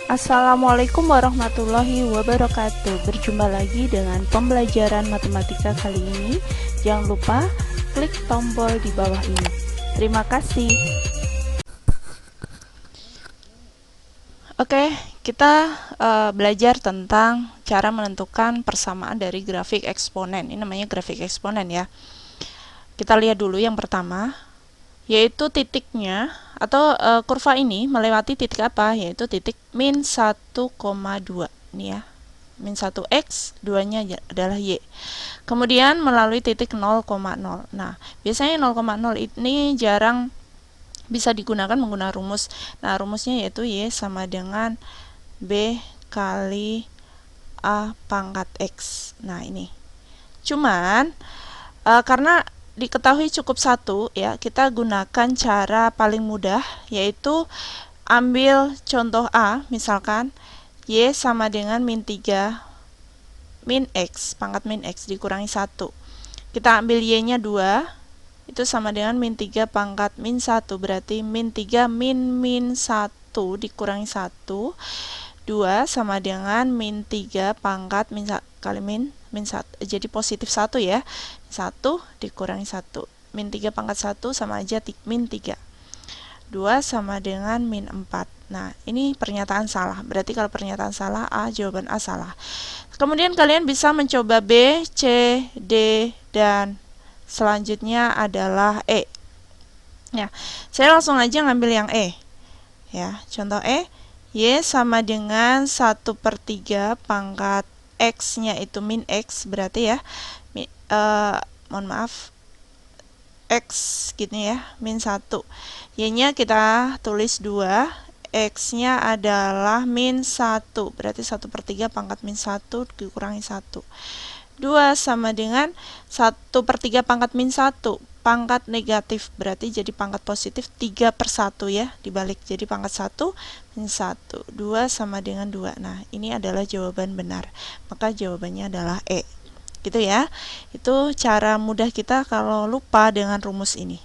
Assalamualaikum warahmatullahi wabarakatuh. Berjumpa lagi dengan pembelajaran matematika kali ini. Jangan lupa klik tombol di bawah ini. Terima kasih. Oke, kita belajar tentang cara menentukan persamaan dari grafik eksponen. Ini namanya grafik eksponen ya. Kita lihat dulu yang pertama, yaitu titiknya atau kurva ini melewati titik apa? Yaitu titik min 1,2. Ini ya, min 1x, 2-nya adalah y. Kemudian melalui titik 0,0. Nah, biasanya 0,0 ini jarang bisa digunakan menggunakan rumus. Nah, rumusnya yaitu y sama dengan b kali a pangkat x. Nah, ini. Cuman karena diketahui cukup satu ya, kita gunakan cara paling mudah, yaitu ambil contoh A, misalkan y sama dengan min 3 min x, pangkat min x dikurangi 1. Kita ambil y-nya 2, itu sama dengan min 3 pangkat min 1, berarti min 3 min 1 dikurangi 1. 2 sama dengan min 3 pangkat min 1 kali min 1. Jadi positif 1 ya. 1 dikurangi 1. Min 3 pangkat 1 sama aja min 3. 2 sama dengan min 4. Nah, ini pernyataan salah. Berarti kalau pernyataan salah, A, jawaban A salah. Kemudian kalian bisa mencoba B, C, D, dan selanjutnya adalah E. Ya, saya langsung aja ngambil yang E. Ya, contoh E, y sama dengan 1/3 pangkat x-nya itu min x, berarti ya, mohon maaf, x gini ya, min 1. Y-nya kita tulis 2, x-nya adalah min 1, berarti 1/3 pangkat min 1 dikurangi 1. 2 sama dengan 1/3 pangkat min 1, pangkat negatif, berarti jadi pangkat positif 3/1 ya, dibalik jadi pangkat 1 min 1. 2 sama dengan 2. Nah, ini adalah jawaban benar. Maka jawabannya adalah E. Gitu ya. Itu cara mudah kita kalau lupa dengan rumus ini.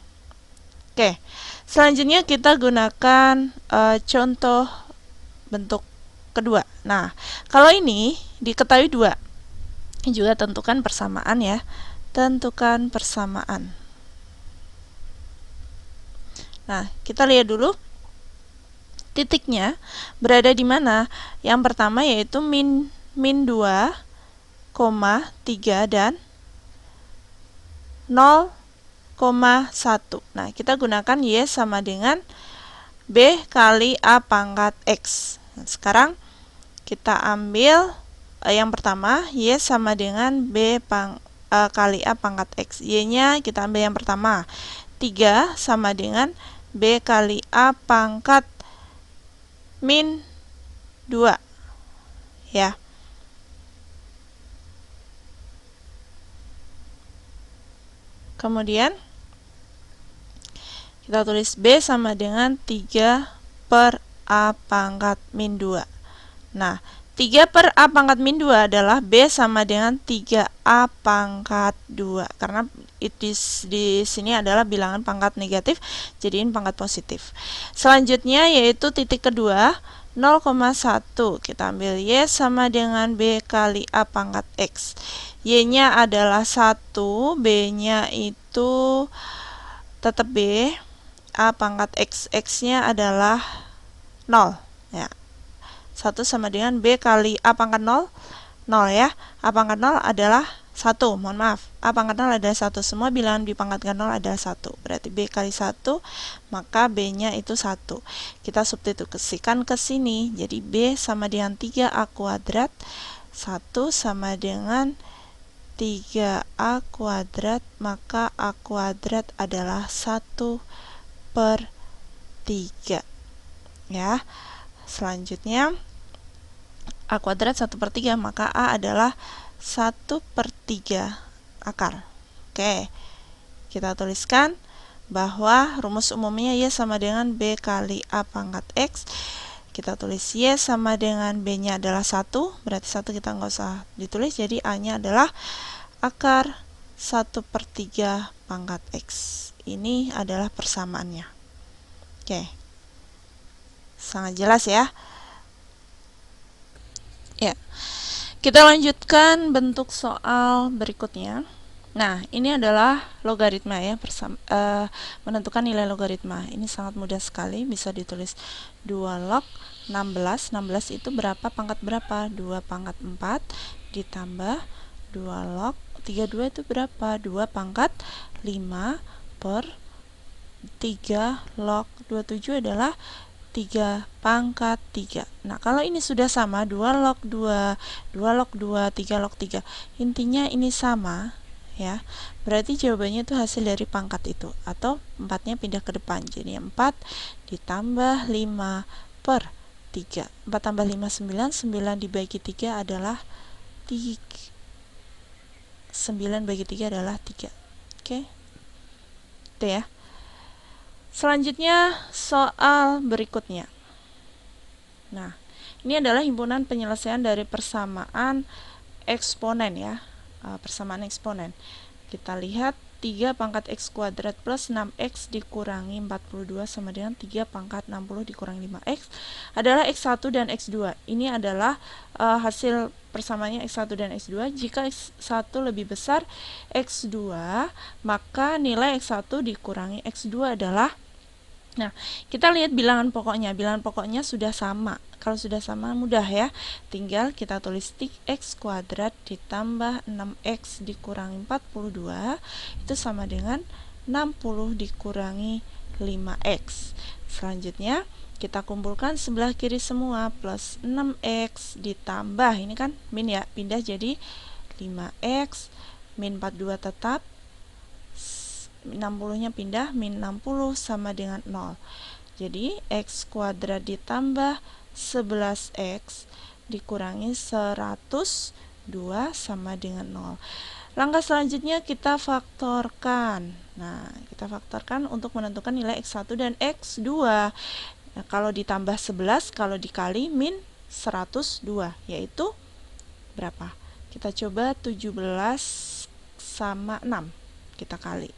Oke. Selanjutnya kita gunakan contoh bentuk kedua. Nah, kalau ini diketahui 2. Juga tentukan persamaan ya. Tentukan persamaan. Nah, kita lihat dulu titiknya berada di mana. Yang pertama yaitu min 2, 3 dan 0,1. Nah, kita gunakan y sama dengan b kali a pangkat x. Nah, sekarang kita ambil yang pertama, y sama dengan b kali a pangkat x. Y-nya kita ambil yang pertama. 3 sama dengan b kali a pangkat min 2. Ya. Kemudian kita tulis b sama dengan 3/a pangkat min 2. Nah, 3/a pangkat min 2 adalah b sama dengan 3a pangkat 2. Karena di sini adalah bilangan pangkat negatif, jadiin pangkat positif. Selanjutnya yaitu titik kedua, 0,1. Kita ambil y sama dengan b kali a pangkat x. Y-nya adalah 1, B-nya itu tetap B, A pangkat X, X-nya adalah 0. Ya. 1 sama dengan B kali A pangkat 0, 0 ya. A pangkat 0 adalah 1, mohon maaf. A pangkat 0 adalah 1, semua bilangan dipangkatkan 0 adalah 1. Berarti B kali 1, maka B-nya itu 1. Kita substitusikan ke sini, jadi B sama dengan 3A kuadrat, 1 sama dengan 3a kuadrat, maka a kuadrat adalah 1/3 ya. Selanjutnya a kuadrat 1/3, maka a adalah 1/3 akar. Oke, kita tuliskan bahwa rumus umumnya y sama dengan b kali a pangkat x. Kita tulis y sama dengan b-nya adalah 1, berarti 1 kita nggak usah ditulis, jadi a-nya adalah akar 1/3 pangkat x. Ini adalah persamaannya. Oke, sangat jelas ya. Ya, kita lanjutkan bentuk soal berikutnya. Nah, ini adalah logaritma ya, menentukan nilai logaritma. Ini sangat mudah sekali, bisa ditulis 2 log 16. 16 itu berapa pangkat berapa? 2 pangkat 4 ditambah 2 log 32 itu berapa? 2 pangkat 5 per 3 log 27 adalah 3 pangkat 3. Nah, kalau ini sudah sama, 2 log 2, 2 log 2, 3 log 3. Intinya ini sama, ya. Berarti jawabannya itu hasil dari pangkat itu. Atau 4-nya pindah ke depan. Jadi 4 ditambah 5 per 3. 4 tambah 5, 9. 9 dibagi 3 adalah 3. 9 bagi 3 adalah 3. Oke? Itu ya. Selanjutnya soal berikutnya. Nah, ini adalah himpunan penyelesaian dari persamaan eksponen ya. Persamaan eksponen. Kita lihat 3 pangkat x kuadrat plus 6x dikurangi 42 sama dengan 3 pangkat 60 dikurangi 5x adalah x1 dan x2. Ini adalah hasil persamaannya x1 dan x2. Jika x1 lebih besar x2, maka nilai x1 dikurangi x2 adalah. Nah, kita lihat bilangan pokoknya. Bilangan pokoknya sudah sama. Kalau sudah sama mudah ya. Tinggal kita tulis x kuadrat ditambah 6x dikurangi 42 itu sama dengan 60 dikurangi 5x. Selanjutnya kita kumpulkan sebelah kiri semua plus 6x ditambah, ini kan min ya, pindah jadi 5x min 42 tetap, 60-nya pindah, min 60 sama dengan 0. Jadi x kuadrat ditambah 11x dikurangi 102 sama dengan 0. Langkah selanjutnya kita faktorkan. Nah, kita faktorkan untuk menentukan nilai x1 dan x2. Nah, kalau ditambah 11, kalau dikali min 102, yaitu berapa? Kita coba 17 sama 6. Kita kali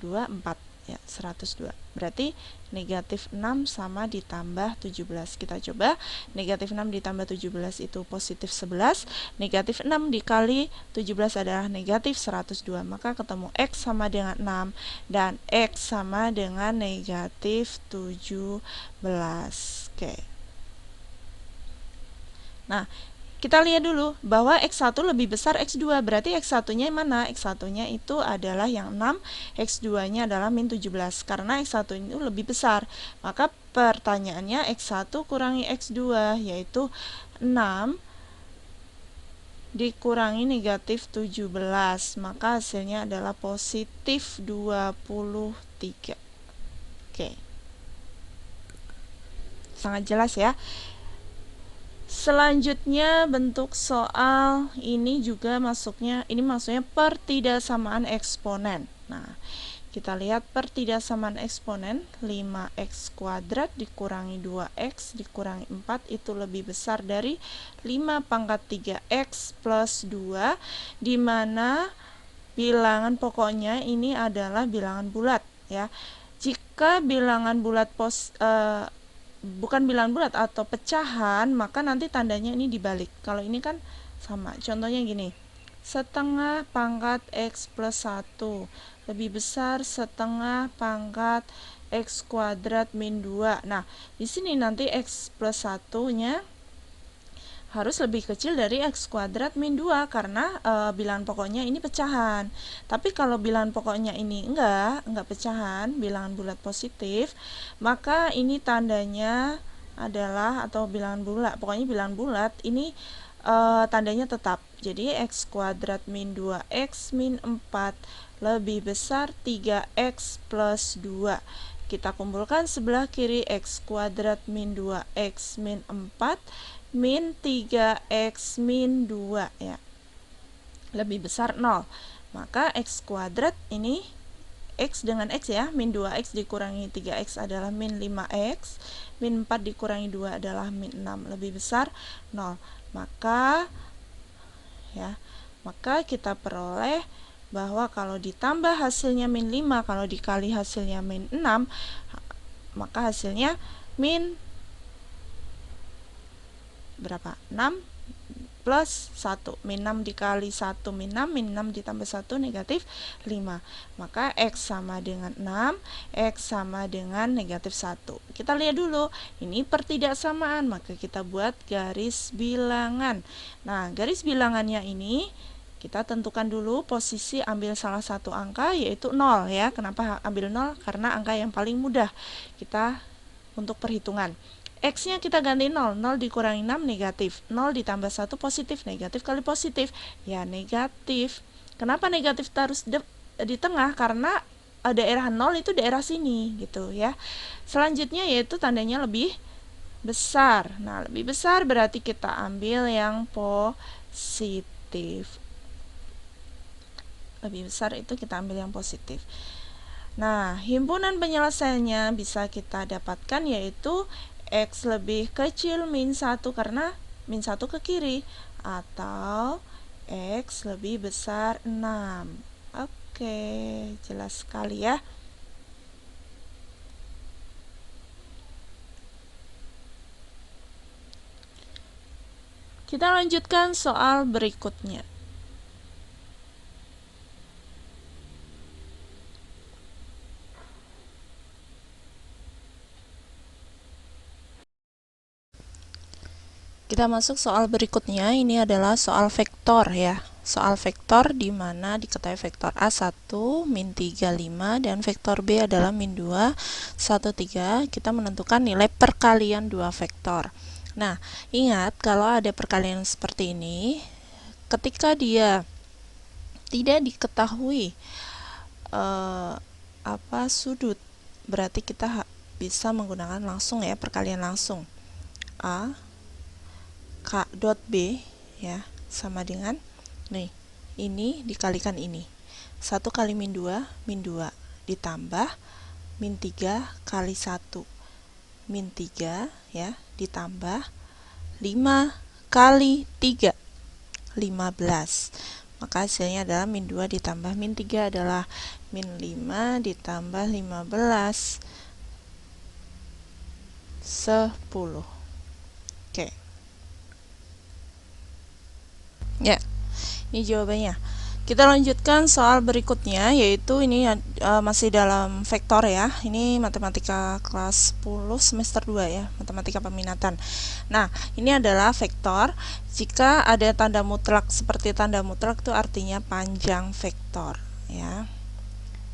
2, 4 ya, 102. Berarti negatif 6 sama ditambah 17. Kita coba, negatif 6 ditambah 17 itu positif 11. Negatif 6 dikali 17 adalah negatif 102. Maka ketemu x sama dengan 6 dan x sama dengan negatif 17. Oke. Nah, kita lihat dulu bahwa x1 lebih besar x2, berarti x1-nya mana? X1-nya itu adalah yang 6, x2-nya adalah min 17. Karena x1 itu lebih besar, maka pertanyaannya x1 kurangi x2, yaitu 6 dikurangi negatif 17. Maka hasilnya adalah positif 23. Oke. Sangat jelas ya. Selanjutnya bentuk soal ini juga maksudnya pertidaksamaan eksponen. Nah, kita lihat pertidaksamaan eksponen 5x kuadrat dikurangi 2x dikurangi 4 itu lebih besar dari 5 pangkat 3x plus 2, di mana bilangan pokoknya ini adalah bilangan bulat ya. Jika bilangan bulat bukan bilangan bulat atau pecahan, maka nanti tandanya ini dibalik. Kalau ini kan sama. Contohnya gini. Setengah pangkat x plus 1 lebih besar setengah pangkat x kuadrat min 2. Nah, di sini nanti x plus 1-nya harus lebih kecil dari x kuadrat min 2 karena bilangan pokoknya ini pecahan. Tapi kalau bilangan pokoknya ini enggak pecahan, bilangan bulat positif, maka ini tandanya adalah, atau bilangan bulat, pokoknya bilangan bulat ini tandanya tetap. Jadi x kuadrat min 2x min 4 lebih besar 3x plus 2. Kita kumpulkan sebelah kiri x kuadrat min 2x min 4 min 3x min 2 ya. Lebih besar 0. Maka x kuadrat ini x dengan x ya, min 2x dikurangi 3x adalah min 5x, min 4 dikurangi 2 adalah min 6, lebih besar 0. Maka kita peroleh bahwa kalau ditambah hasilnya min 5, kalau dikali hasilnya min 6, maka hasilnya min berapa? 6 plus 1. Min 6 dikali 1 min 6, min 6 ditambah 1 negatif 5. Maka X sama dengan 6, X sama dengan negatif 1. Kita lihat dulu, ini pertidaksamaan, maka kita buat garis bilangan. Nah, garis bilangannya ini kita tentukan dulu posisi, ambil salah satu angka yaitu 0 ya. Kenapa ambil 0? Karena angka yang paling mudah kita untuk perhitungan. X-nya kita ganti 0, 0 dikurangi 6 negatif, 0 ditambah 1 positif, negatif kali positif, ya negatif. Kenapa negatif harus di tengah? Karena daerah 0 itu daerah sini gitu ya. Selanjutnya yaitu tandanya lebih besar. Nah, lebih besar berarti kita ambil yang positif. Lebih besar itu kita ambil yang positif. Nah, himpunan penyelesaiannya bisa kita dapatkan yaitu X lebih kecil min 1 karena min 1 ke kiri, atau X lebih besar 6. Oke, jelas sekali ya. Kita lanjutkan soal berikutnya. Kita masuk soal berikutnya. Ini adalah soal vektor ya. Soal vektor di mana diketahui vektor A1 min 3 5 dan vektor B adalah min 2 1 3. Kita menentukan nilai perkalian dua vektor. Nah, ingat kalau ada perkalian seperti ini, ketika dia tidak diketahui sudut, berarti kita bisa menggunakan langsung ya, perkalian langsung. A K dot B ya sama dengan nih, ini dikalikan ini. 1 kali min 2 ditambah min 3 kali 1 min 3 ya ditambah 5 kali 3 15. Maka hasilnya adalah min 2 ditambah min 3 adalah min 5 ditambah 15 10. Oke. Ya, ini jawabannya. Kita lanjutkan soal berikutnya, yaitu ini masih dalam vektor ya. Ini matematika kelas 10 semester 2 ya, matematika peminatan. Nah, ini adalah vektor. Jika ada tanda mutlak seperti tanda mutlak itu artinya panjang vektor ya.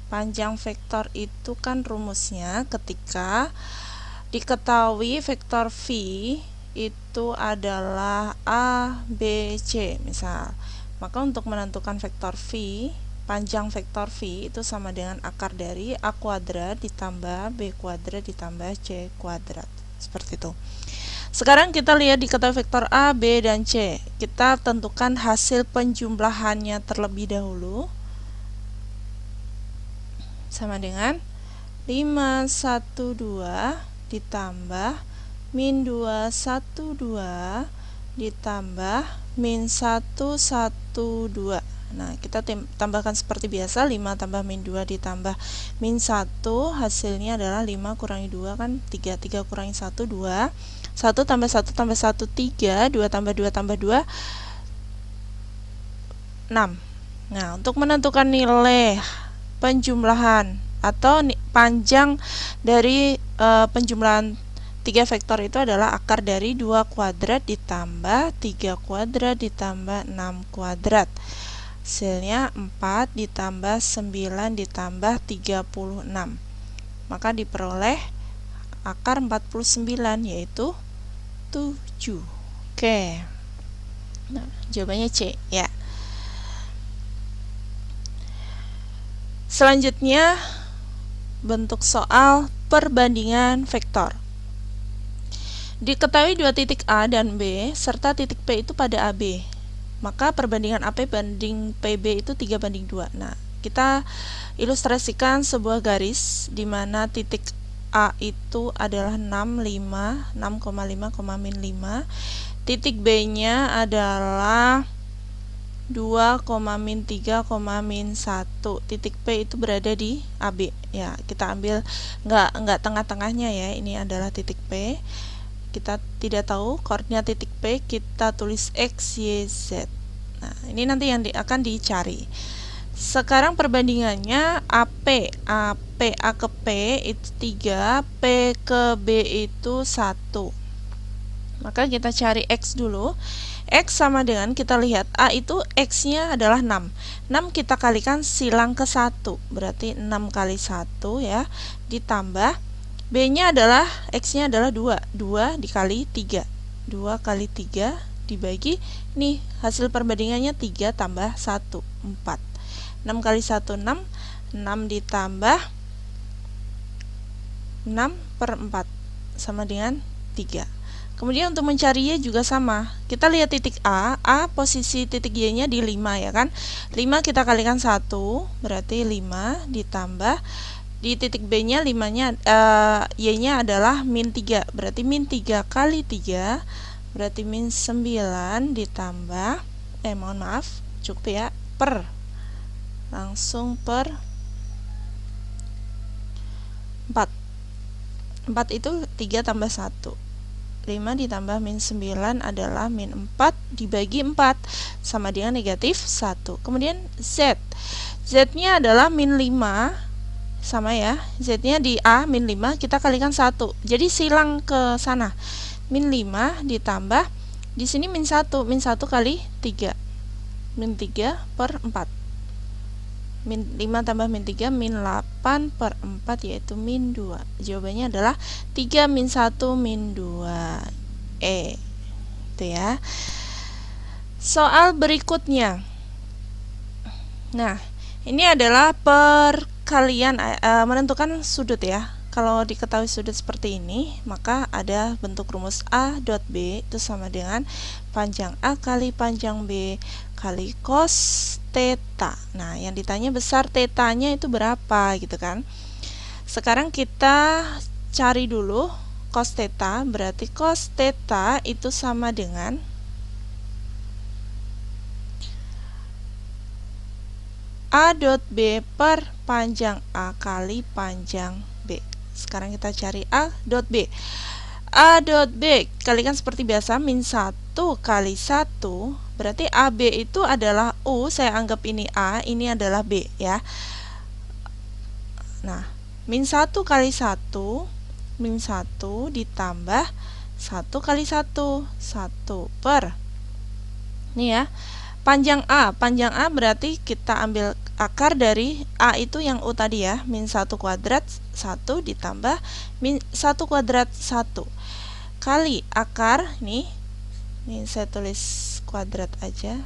Panjang vektor itu kan rumusnya ketika diketahui vektor V itu adalah A, B, C misal. Maka untuk menentukan vektor V, panjang vektor V itu sama dengan akar dari A kuadrat ditambah B kuadrat ditambah C kuadrat. Seperti itu. Sekarang kita lihat diketahui vektor A, B, dan C. Kita tentukan hasil penjumlahannya terlebih dahulu. Sama dengan 5, 1, 2 ditambah min 2, 1, 2 ditambah min 1, 1, 2. Nah, kita tambahkan seperti biasa, 5 tambah min 2 ditambah min 1, hasilnya adalah 5 kurangi 2 kan 3, 3 kurangi 1, 2. 1 tambah 1 tambah 1, 3, 2 tambah 2 tambah 2, 6. Nah, untuk menentukan nilai penjumlahan atau panjang dari penjumlahan 3 vektor itu adalah akar dari 2 kuadrat ditambah 3 kuadrat ditambah 6 kuadrat. Hasilnya 4 ditambah 9 ditambah 36. Maka diperoleh akar 49 yaitu 7. Oke. Nah, jawabannya C ya. Selanjutnya bentuk soal perbandingan vektor. Diketahui dua titik A dan B serta titik P itu pada AB. Maka perbandingan AP banding PB itu 3 banding 2. Nah, kita ilustrasikan sebuah garis di mana titik A itu adalah 6,5, min 5. Titik B-nya adalah 2, min 3, min 1. Titik P itu berada di AB. Ya, kita ambil enggak tengah-tengahnya ya. Ini adalah titik P. kita tidak tahu koordinat titik P, kita tulis X, Y, Z. Nah, ini nanti yang akan dicari. Sekarang perbandingannya AP A ke P itu 3, P ke B itu 1. Maka kita cari X dulu. X sama dengan, kita lihat A itu X-nya adalah 6. 6 kita kalikan silang ke 1, berarti 6 kali 1 ya, ditambah B-nya adalah, X-nya adalah 2. 2 dikali 3. 2 kali 3 dibagi, nih hasil perbandingannya 3 tambah 1, 4. 6 kali 1, 6. 6 ditambah 6 per 4 sama dengan 3. Kemudian untuk mencari Y juga sama. Kita lihat titik A posisi titik Y-nya di 5 ya kan. 5 kita kalikan 1, berarti 5 ditambah di titik B-nya 5-nya Y-nya adalah min 3, berarti min 3 kali 3 berarti min 9 ditambah mohon maaf, cukup ya, per, langsung per 4. 4 itu 3 tambah 1, 5 ditambah min 9 adalah min 4 dibagi 4 sama dengan negatif 1. Kemudian Z, Z-nya adalah min 5, sama ya, Z-nya di A min 5 kita kalikan 1, jadi silang ke sana, min 5 ditambah di sini min 1, min 1 kali 3, min 3 per 4, min 5 tambah min 3 min 8 per 4 yaitu min 2. Jawabannya adalah 3 min 1 min 2 itu ya. Soal berikutnya, nah ini adalah perkalian menentukan sudut ya. Kalau diketahui sudut seperti ini, maka ada bentuk rumus A dot B itu sama dengan panjang A kali panjang B kali cos theta. Nah, yang ditanya besar tetanya itu berapa gitu kan. Sekarang kita cari dulu cos theta, berarti cos theta itu sama dengan A dot B per panjang A kali panjang B. Sekarang kita cari A dot B. A dot B kalikan seperti biasa, min 1 kali 1, berarti AB itu adalah U, saya anggap ini A, ini adalah B ya. Nah, min 1 kali 1, min 1 ditambah 1 kali 1, 1 per, ini ya, panjang A berarti kita ambil akar dari A itu yang U tadi ya, min 1 kuadrat 1 ditambah min 1 kuadrat 1 kali akar, nih saya tulis kuadrat aja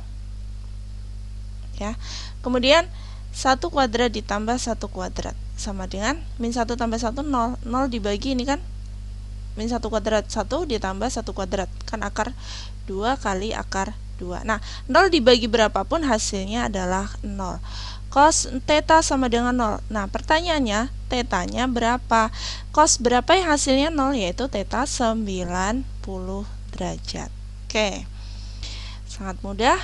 ya. Kemudian 1 kuadrat ditambah 1 kuadrat sama dengan min 1 tambah 1 0, 0 dibagi ini kan min 1 kuadrat 1 ditambah 1 kuadrat kan akar 2 kali akar 2. Nah, 0 dibagi berapapun hasilnya adalah 0. Cos theta sama dengan 0. Nah, pertanyaannya, tetanya berapa? Cos berapa yang hasilnya 0? Yaitu theta 90 derajat. Oke. Sangat mudah.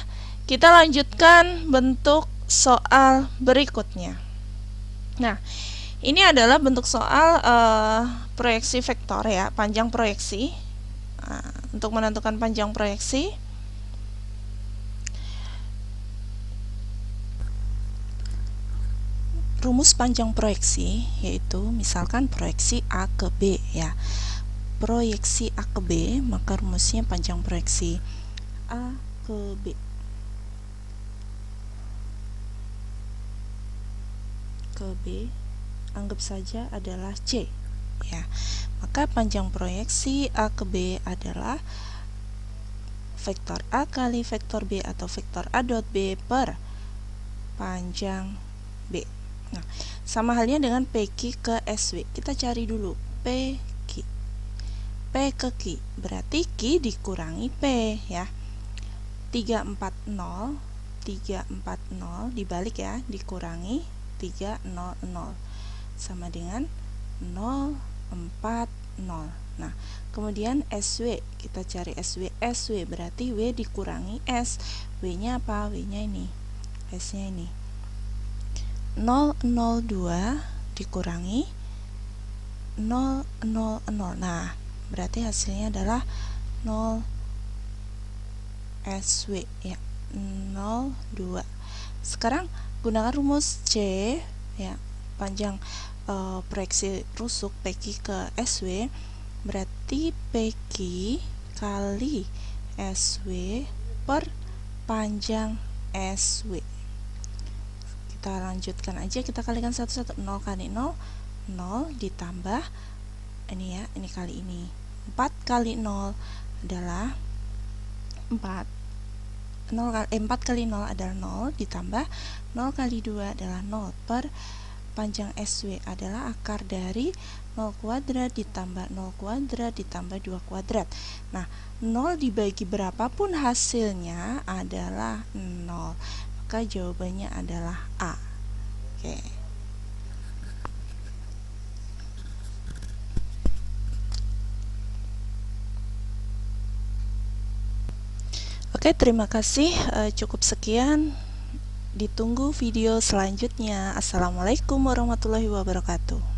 Kita lanjutkan bentuk soal berikutnya. Nah, ini adalah bentuk soal proyeksi vektor ya, panjang proyeksi. Nah, untuk menentukan panjang proyeksi, rumus panjang proyeksi yaitu misalkan proyeksi A ke B ya. Proyeksi A ke B, maka rumusnya panjang proyeksi A ke B. Ke B anggap saja adalah C ya. Maka panjang proyeksi A ke B adalah vektor A kali vektor B atau vektor A dot B per panjang B. Nah, sama halnya dengan PQ ke SW. Kita cari dulu PQ. P ke Q, berarti Q dikurangi P ya. 340 dibalik ya, dikurangi 300 sama dengan 040. Nah, kemudian SW, kita cari SW berarti W dikurangi S. W-nya apa? W-nya ini, S-nya ini 002 dikurangi 000. Nah, berarti hasilnya adalah 0 SW ya, 0, 2. Sekarang gunakan rumus C ya, panjang proyeksi rusuk PQ ke SW, berarti PQ kali SW per panjang SW. Kita lanjutkan aja, kita kalikan satu-satu. 0 kali 0, 0 ditambah ini ya, ini kali ini. 4 kali 0 adalah 4. 4 kali 0 adalah 0 ditambah 0 kali 2 adalah 0 per panjang SW adalah akar dari 0 kuadrat ditambah 0 kuadrat ditambah 2 kuadrat. Nah, 0 dibagi berapapun hasilnya adalah 0. Maka jawabannya adalah A. Oke. Oke, terima kasih. Cukup sekian. Ditunggu video selanjutnya. Assalamualaikum warahmatullahi wabarakatuh.